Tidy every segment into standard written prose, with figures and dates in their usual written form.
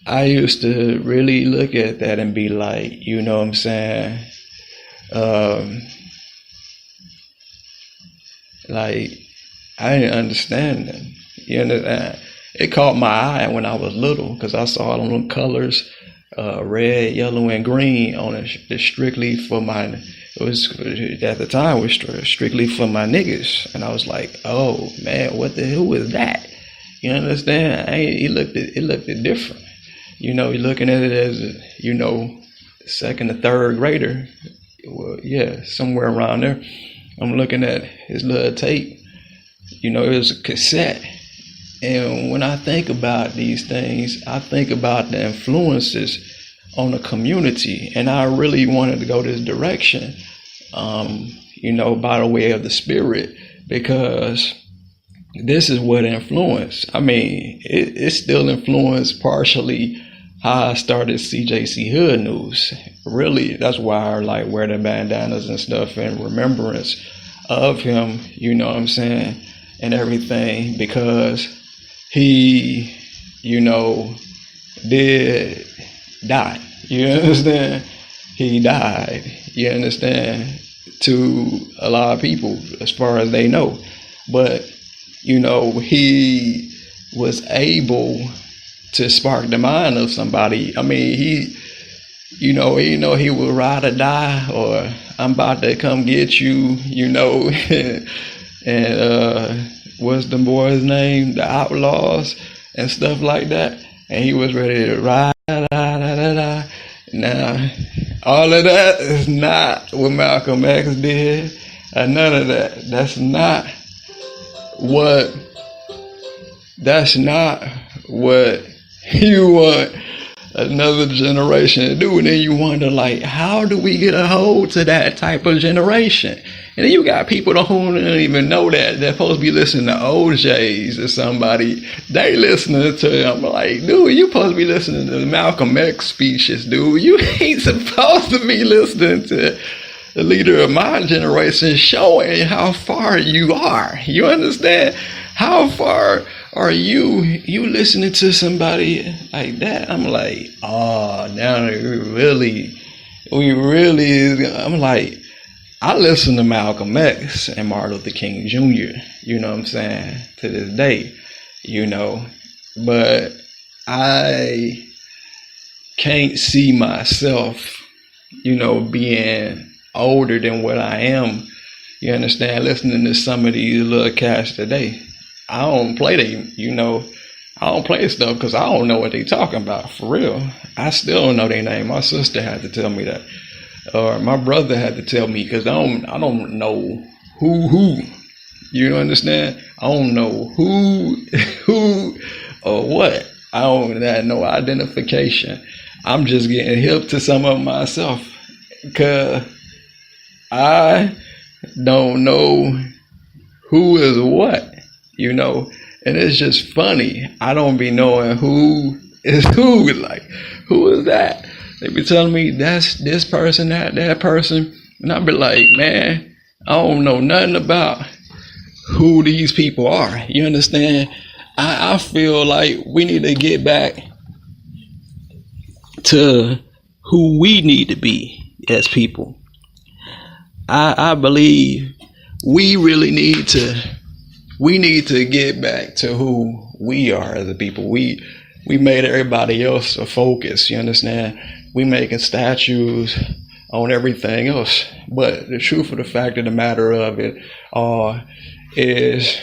I used to really look at that and be like, you know what I'm saying? Um, like, I didn't understand them. You know, it caught my eye when I was little because I saw all them colors, red, yellow, and green on it. It's strictly for my. It was at the time it was strictly for my niggas, and I was like, oh man, what the hell is that? You understand? It looked different. You know, you're looking at it as second or third grader. Well, yeah, somewhere around there. I'm looking at his little tape. You know, it was a cassette. And when I think about these things, I think about the influences on the community. And I really wanted to go this direction, by the way of the spirit, because this is what influenced. I mean, it still influenced partially how I started CJC Hood News. Really, that's why I like wear the bandanas and stuff in remembrance of him, you know what I'm saying, and everything, because he, did die. You understand? He died, you understand, to a lot of people as far as they know. But, he was able to spark the mind of somebody. I mean, he would ride or die, or I'm about to come get you, and what's the boy's name? The Outlaws and stuff like that. And he was ready to ride. Now, all of that is not what Malcolm X did. None of that. That's not what you want another generation to do. And then you wonder, like, how do we get a hold to that type of generation? And then you got people who don't even know that. They're supposed to be listening to OJs or somebody. They listening to them. Like, dude, you supposed to be listening to the Malcolm X speeches, dude. You ain't supposed to be listening to the leader of my generation showing how far you are. You understand? How far are you listening to somebody like that? I'm like, oh, now I'm like, I listen to Malcolm X and Martin Luther King Jr., you know what I'm saying, to this day, but I can't see myself, being older than what I am, you understand, listening to some of these little cats today. I don't play I don't play stuff because I don't know what they talking about, for real. I still don't know their name. My sister had to tell me that. Or my brother had to tell me, because I don't know who, you understand? I don't know who or what. I don't have no identification. I'm just getting hip to some of them myself, because I don't know who is what, and it's just funny. I don't be knowing who is who, like, who is that? They be telling me that's this person, that person. And I be like, man, I don't know nothing about who these people are. You understand? I feel like we need to get back to who we need to be as people. I believe we really need to get back to who we are as a people. We made everybody else a focus, you understand? We making statues on everything else. But the truth of the fact of the matter of it is,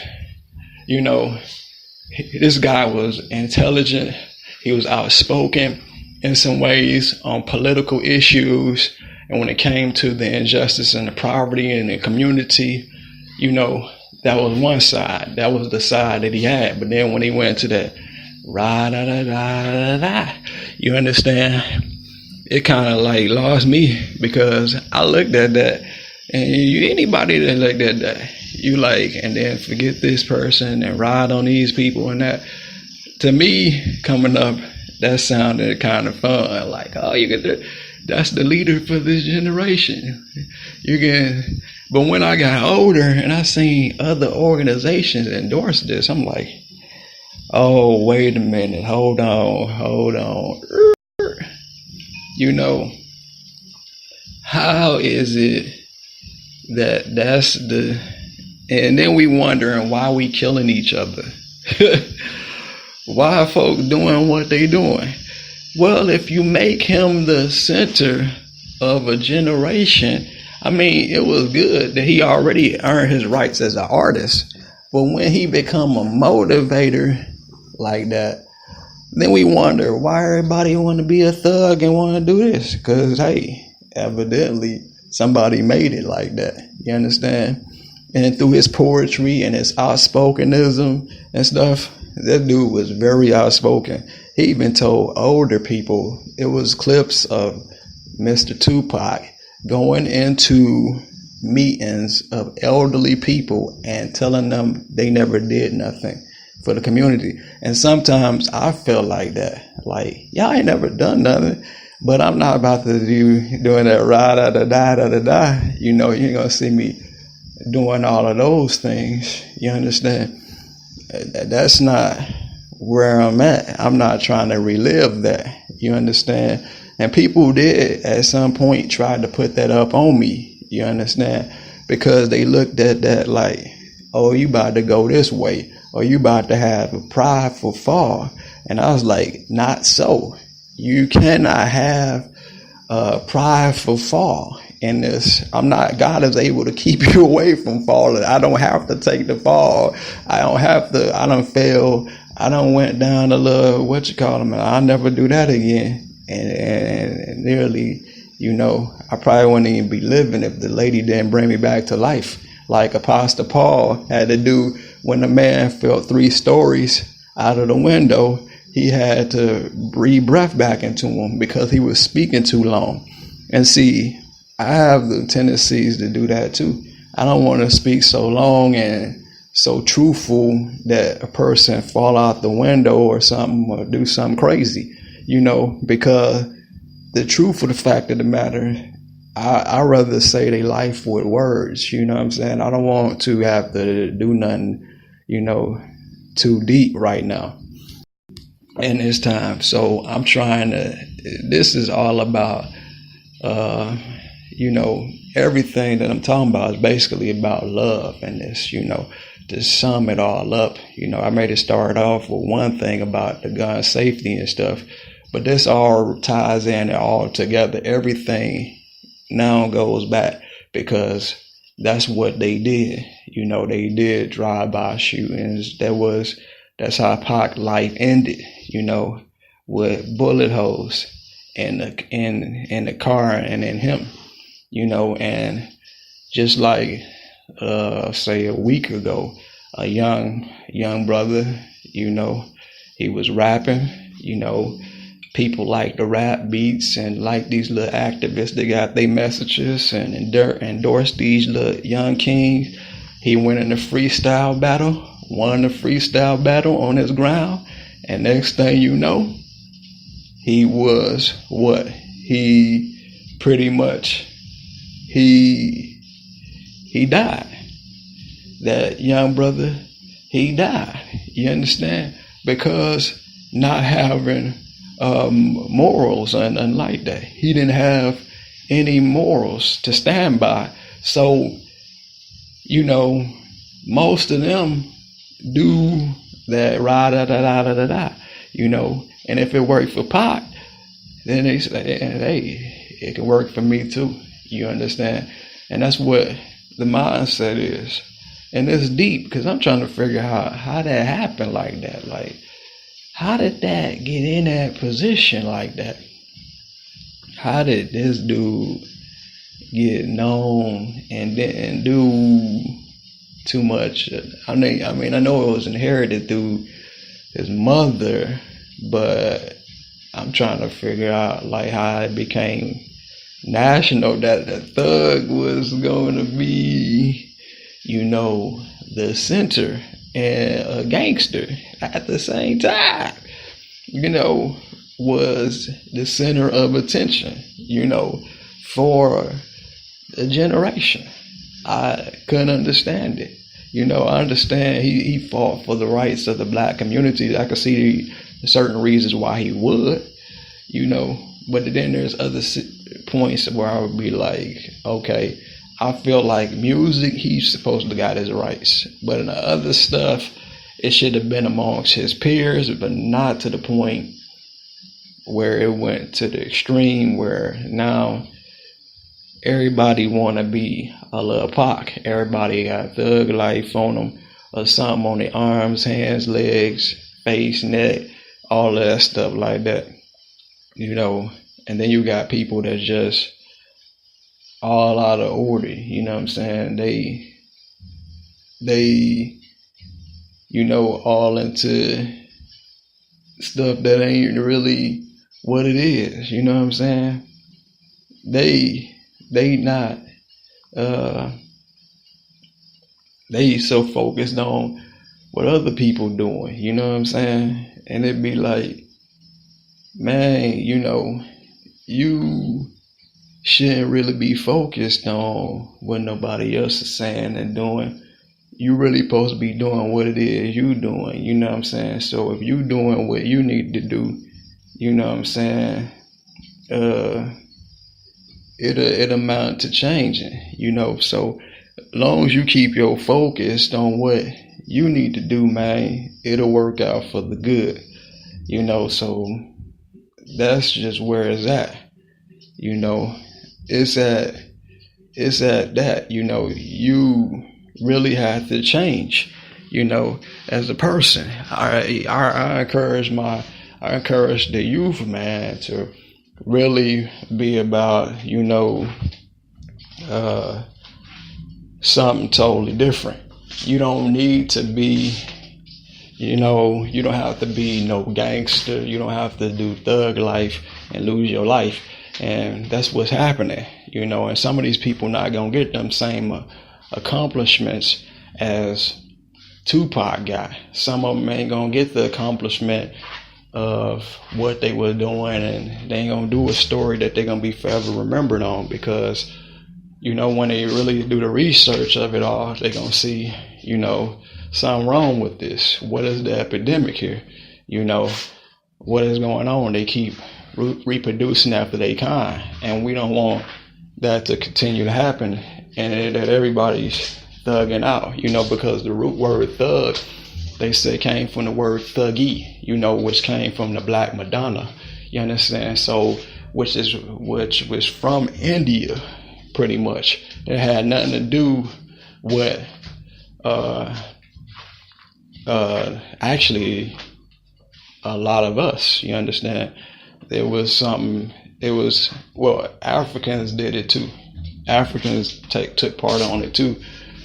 this guy was intelligent. He was outspoken in some ways on political issues. And when it came to the injustice and the poverty in the community, that was one side. That was the side that he had. But then when he went to that you understand, it kind of like lost me, because I looked at that, and anybody that looked at that, you like, and then forget this person and ride on these people and that. To me, coming up, that sounded kind of fun. Like, oh, that's the leader for this generation. But when I got older and I seen other organizations endorse this, I'm like, Oh, wait a minute. Hold on. You know, how is it that's the, and then we wondering why we killing each other. Why are folks doing what they doing? Well, if you make him the center of a generation, I mean, it was good that he already earned his rights as an artist. But when he become a motivator like that, then we wonder why everybody want to be a thug and want to do this. Because, hey, evidently somebody made it like that. You understand? And through his poetry and his outspokenism and stuff, that dude was very outspoken. He even told older people, it was clips of Mr. Tupac going into meetings of elderly people and telling them they never did nothing for the community. And sometimes I feel like that. Like, y'all ain't never done nothing, but I'm not about to do doing that da-da-da-da-da-da. You know, you ain't gonna see me doing all of those things. You understand? That's not where I'm at. I'm not trying to relive that. You understand? And people did at some point try to put that up on me. You understand? Because they looked at that like, oh, you about to go this way, or you about to have a prideful fall. And I was like, not so. You cannot have a prideful fall in this. God is able to keep you away from falling. I don't have to take the fall. I don't fail. I don't went down a little, I'll never do that again. And nearly, you know, I probably wouldn't even be living if the lady didn't bring me back to life. Like Apostle Paul had to do when the man fell 3 stories out of the window. He had to breathe breath back into him because he was speaking too long. And see, I have the tendencies to do that too. I don't want to speak so long and so truthful that a person fall out the window or something or do something crazy, you know, because the truth of the fact of the matter, I rather say they life with words, you know what I'm saying? I don't want to have to do nothing, you know, too deep right now in this time. So I'm trying to, this is all about, you know, everything that I'm talking about is basically about love and this, you know, to sum it all up. You know, I made it start off with one thing about the gun safety and stuff, but this all ties in all together. Everything now goes back because that's what they did. You know, they did drive-by shootings. That's how Pac life ended, you know, with bullet holes in the car and in him, you know. And just like say a week ago, a young brother, you know, he was rapping, you know, people like the rap beats and like these little activists that got their messages and endorsed these little young kings. He went in a freestyle battle, won the freestyle battle on his ground, and next thing you know, he was what? He pretty much, he died. That young brother, he died. You understand? Because not having morals and like that. He didn't have any morals to stand by. So, you know, most of them do that da-da-da-da-da-da, you know. And if it worked for Pac, then they say, hey, it can work for me too. You understand? And that's what the mindset is. And it's deep because I'm trying to figure out how that happened like that. Like, how did that get in that position like that? How did this dude get known and didn't do too much? I mean, I know it was inherited through his mother, but I'm trying to figure out like how it became national that the thug was going to be, you know, the center and a gangster at the same time, you know, was the center of attention, you know, for a generation. I couldn't understand it. I understand he fought for the rights of the black community. I could see certain reasons why he would, but then there's other points where I would be like, okay, I feel like music, he's supposed to got his rights, but in the other stuff, it should have been amongst his peers, but not to the point where it went to the extreme where now everybody want to be a Lil Pac. Everybody got thug life on them or something on their arms, hands, legs, face, neck, all that stuff like that, and then you got people that just all out of order, what I'm saying? They all into stuff that ain't really what it is, what I'm saying? They not, they so focused on what other people doing, what I'm saying? And it'd be like, man, you shouldn't really be focused on what nobody else is saying and doing. You really supposed to be doing what it is you doing, what I'm saying? So if you doing what you need to do, what I'm saying, it amount to changing, so as long as you keep your focus on what you need to do, man, it'll work out for the good, so that's just where it's at, it's at that, you really have to change, as a person. I encourage the youth, man, to really be about, something totally different. You don't need to be, you don't have to be no gangster. You don't have to do thug life and lose your life. And that's what's happening, and some of these people not going to get them same accomplishments as Tupac got. Some of them ain't going to get the accomplishment of what they were doing, and they ain't going to do a story that they're going to be forever remembered on, because, when they really do the research of it all, they're going to see, something wrong with this. What is the epidemic here? What is going on? They keep reproducing after they kind, and we don't want that to continue to happen, and that everybody's thugging out, because the root word thug, they say, came from the word thuggy, which came from the Black Madonna, you understand? So which was from India, pretty much. It had nothing to do with actually a lot of us, you understand? There was something, Africans did it too. Africans took part on it too.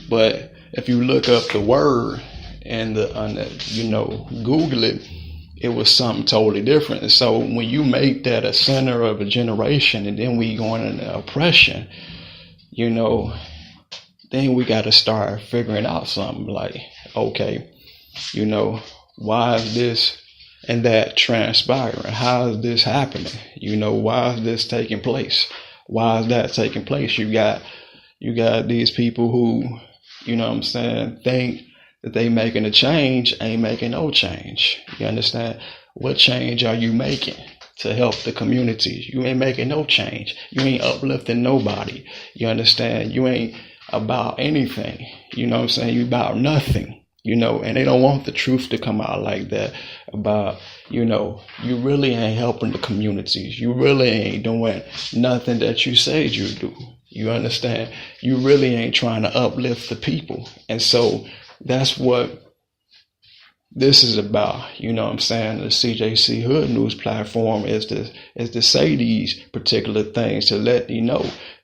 But if you look up the word and Google it, it was something totally different. And so when you make that a center of a generation, and then we going into oppression, then we got to start figuring out something like, okay, why is this and that transpiring? How is this happening? Why is this taking place? Why is that taking place? You got these people who, think that they making a change, ain't making no change. You understand? What change are you making to help the community? You ain't making no change. You ain't uplifting nobody. You understand? You ain't about anything. You about nothing. And they don't want the truth to come out like that about, you really ain't helping the communities. You really ain't doing nothing that you said you do. You understand? You really ain't trying to uplift the people. And so that's what this is about. The CJC Hood news platform is to say these particular things, to let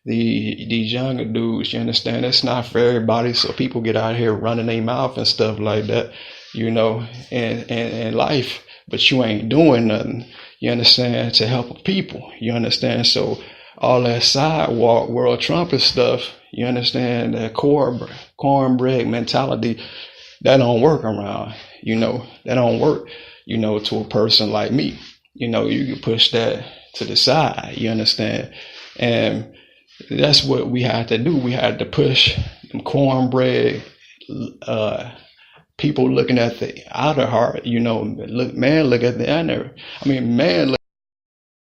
these younger dudes, you understand, it's not for everybody. So people get out here running their mouth and stuff like that, in life, but you ain't doing nothing, you understand, to help people, you understand. So all that sidewalk world trumpet stuff, you understand, that cornbread mentality, that don't work around, that don't work, to a person like me. You can push that to the side, you understand. And that's what we had to do. We had to push them cornbread people looking at the outer heart, look at the inner. I mean, man